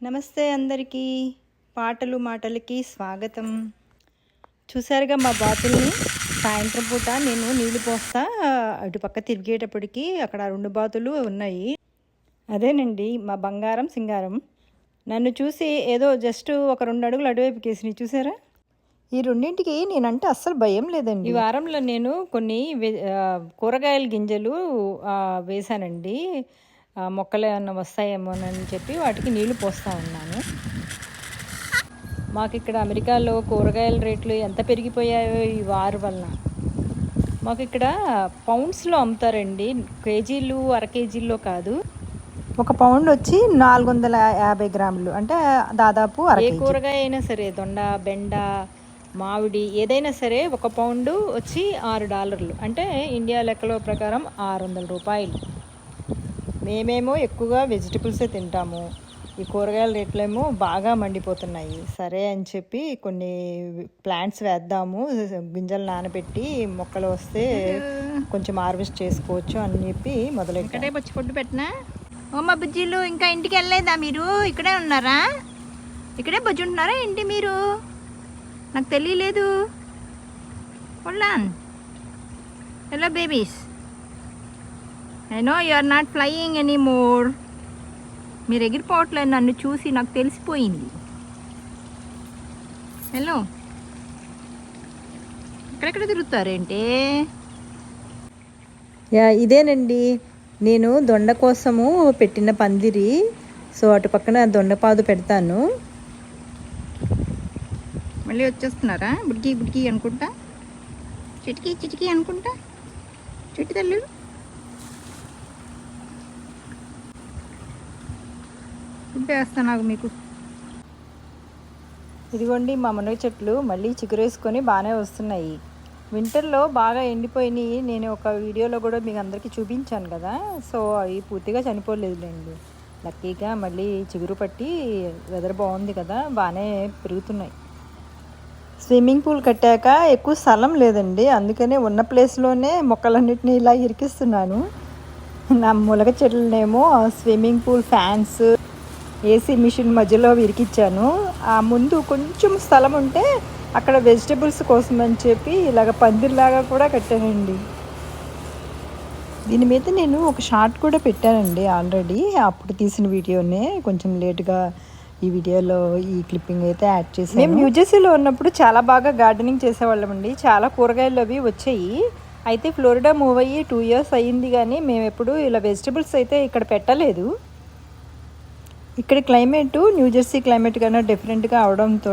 నమస్తే అందరికీ. పాటలు మాటలకి స్వాగతం. చూసారుగా మా బాతుల్ని. సాయంత్రం పూట నేను నీళ్లు పోస్తా అటుపక్క తిరిగేటప్పటికి అక్కడ 2 బాతులు ఉన్నాయి. అదేనండి మా బంగారం సింగారం. నన్ను చూసి ఏదో జస్ట్ ఒక 2 అడుగులు అటువైపుకి వేసినాయి. చూసారా? ఈ రెండింటికి నేనంటే అస్సలు భయం లేదండి. ఈ వారంలో నేను కొన్ని కూరగాయల గింజలు వేశానండి. మొక్కలు ఏమన్నా వస్తాయేమోనని చెప్పి వాటికి నీళ్లు పోస్తూ ఉన్నాను. మాకు ఇక్కడ అమెరికాలో కూరగాయల రేట్లు ఎంత పెరిగిపోయాయో ఈ వారు వలన. మాకు ఇక్కడ పౌండ్స్లో అమ్ముతారండి, కేజీలు అర కేజీల్లో కాదు. ఒక పౌండ్ వచ్చి 450 గ్రాములు, అంటే దాదాపు ఏ కూరగాయ అయినా సరే, దొండ, బెండ, మామిడి ఏదైనా సరే ఒక పౌండు వచ్చి $6, అంటే ఇండియా లెక్కలో ప్రకారం 600 రూపాయలు. మేమేమో ఎక్కువగా వెజిటబుల్సే తింటాము. ఈ కూరగాయల రేట్లేమో బాగా మండిపోతున్నాయి. సరే అని చెప్పి కొన్ని ప్లాంట్స్ వేద్దాము, గింజలు నానబెట్టి మొక్కలు వస్తే కొంచెం హార్వెస్ట్ చేసుకోవచ్చు అని చెప్పి మొదలెట్టాను. ఇక్కడే వచ్చి ఫుడ్ పెట్టినా. ఓమ్మ బుజ్జిలు, ఇంకా ఇంటికి వెళ్ళలేదా మీరు? ఇక్కడే ఉన్నారా? ఇక్కడే బుజ్జి ఉంటున్నారా ఏంటి మీరు? నాకు తెలియలేదు. Hello babies, I know you are not flying anymore. మీరు ఎగిరిపోవట్లేదు, నన్ను చూసి నాకు తెలిసిపోయింది. హలో, ఎక్కడెక్కడ తిరుగుతారేంటి? ఇదేనండి నేను దొండ కోసము పెట్టిన పందిరి. సో అటు పక్కన దొండపాదు పెడతాను. మళ్ళీ వచ్చేస్తున్నారా? బుడ్కి బుడ్కి అనుకుంటా, చిటికీ చిటికీ అనుకుంటా. చిట్టి తల్లు, ఫుడ్ వేస్తాను నాకు మీకు. ఇదిగోండి మా మునగ చెట్లు మళ్ళీ చిగురేసుకొని బాగానే వస్తున్నాయి. వింటర్లో బాగా ఎండిపోయినాయి. నేను ఒక వీడియోలో కూడా మీకు అందరికీ చూపించాను కదా. సో అవి పూర్తిగా చనిపోలేదులేండి. లక్కీగా మళ్ళీ చిగురు పట్టి వెదర్ బాగుంది కదా, బాగానే పెరుగుతున్నాయి. స్విమ్మింగ్ పూల్ కట్టాక ఎక్కువ స్థలం లేదండి, అందుకనే ఉన్న ప్లేస్లోనే మొక్కలన్నిటిని ఇలా ఇరికిస్తున్నాను. నా మునగ చెట్లనేమో swimming pool fans, AC machine మధ్యలో ఇరికిచ్చాను. ఆ ముందు కొంచెం స్థలం ఉంటే అక్కడ వెజిటబుల్స్ కోసం అని చెప్పి ఇలాగ పందిరిలాగా కూడా కట్టానండి. దీని మీద నేను ఒక షార్ట్ కూడా పెట్టానండి ఆల్రెడీ, అప్పుడు తీసిన వీడియోనే. కొంచెం లేట్గా ఈ వీడియోలో ఈ క్లిప్పింగ్ అయితే యాడ్ చేసాను. మేము న్యూజెర్సీలో ఉన్నప్పుడు చాలా బాగా గార్డెనింగ్ చేసేవాళ్ళమండి. చాలా కూరగాయలు అవి వచ్చాయి. అయితే ఫ్లోరిడా మూవ్ అయ్యి 2 years అయ్యింది, కానీ మేము ఎప్పుడు ఇలా వెజిటబుల్స్ అయితే ఇక్కడ పెట్టలేదు. ఇక్కడ క్లైమేటు న్యూజెర్సీ క్లైమేట్ కన్నా డిఫరెంట్గా అవడంతో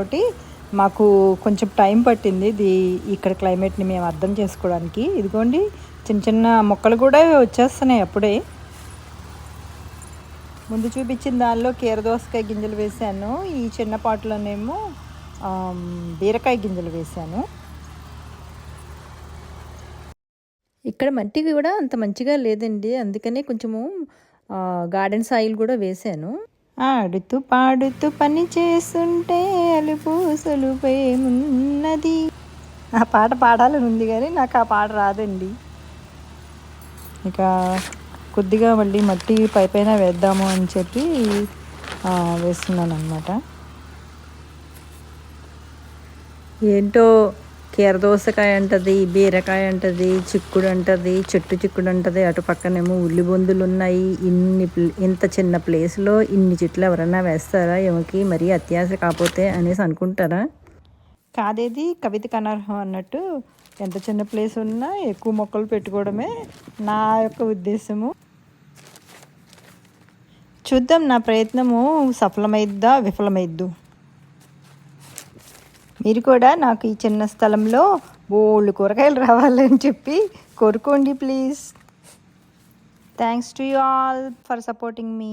మాకు కొంచెం టైం పట్టింది ఇక్కడ క్లైమేట్ని మేము అర్థం చేసుకోవడానికి. ఇదిగోండి చిన్న చిన్న మొక్కలు కూడా వచ్చేస్తున్నాయి అప్పుడే. ముందు చూపించిన దానిలో కీరదోసకాయ గింజలు వేశాను, ఈ చిన్న పాటులోనేమో బీరకాయ గింజలు వేశాను. ఇక్కడ మట్టి కూడా అంత మంచిగా లేదండి, అందుకనే కొంచెము గార్డెన్ సాయిల్ కూడా వేశాను. ఆడుతూ పాడుతూ పని చేస్తుంటే అలుపు సొలుపేమున్నది. ఆ పాట పాడాలని ఉంది కానీ నాకు ఆ పాట రాదండి. ఇక కొద్దిగా మళ్ళీ మట్టి పైన వేద్దాము అని చెప్పి వేస్తున్నాను అన్నమాట. ఏంటో కీరదోసకాయ అంటది, బీరకాయ అంటది, చిక్కుడు అంటది, చెట్టు చిక్కుడు అంటది. అటు పక్కనేమో ఉల్లిబొందులు ఉన్నాయి. ఇంత చిన్న ప్లేస్లో ఇన్ని చెట్లు ఎవరన్నా వేస్తారా? ఏమకి మరీ అత్యాశ కాకపోతే అనేసి అనుకుంటారా? కాదేది కవితకు అనర్హం అన్నట్టు, ఎంత చిన్న ప్లేస్ ఉన్నా ఎక్కువ మొక్కలు పెట్టుకోవడమే నా యొక్క ఉద్దేశము. చూద్దాం నా ప్రయత్నము సఫలమైద్దా విఫలమైద్దు. మీరు కూడా నాకు ఈ చిన్న స్థలంలో బోల్డ్ కూరగాయలు రావాలని చెప్పి కోరుకోండి please. Thanks to you all for supporting me.